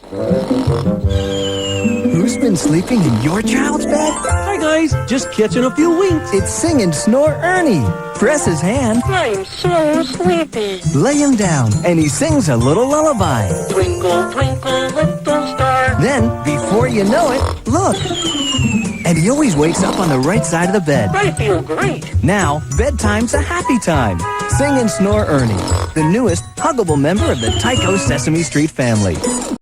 Who's been sleeping in your child's bed? Hi guys, just catching a few winks. It's Sing and Snore Ernie. Press his hand. I'm so sleepy. Lay him down, and he sings a little lullaby. Twinkle, twinkle, little star. Then, before you know it, look. And he always wakes up on the right side of the bed. I feel great. Now, bedtime's a happy time. Sing and Snore Ernie, the newest huggable member of the Tycho Sesame Street family.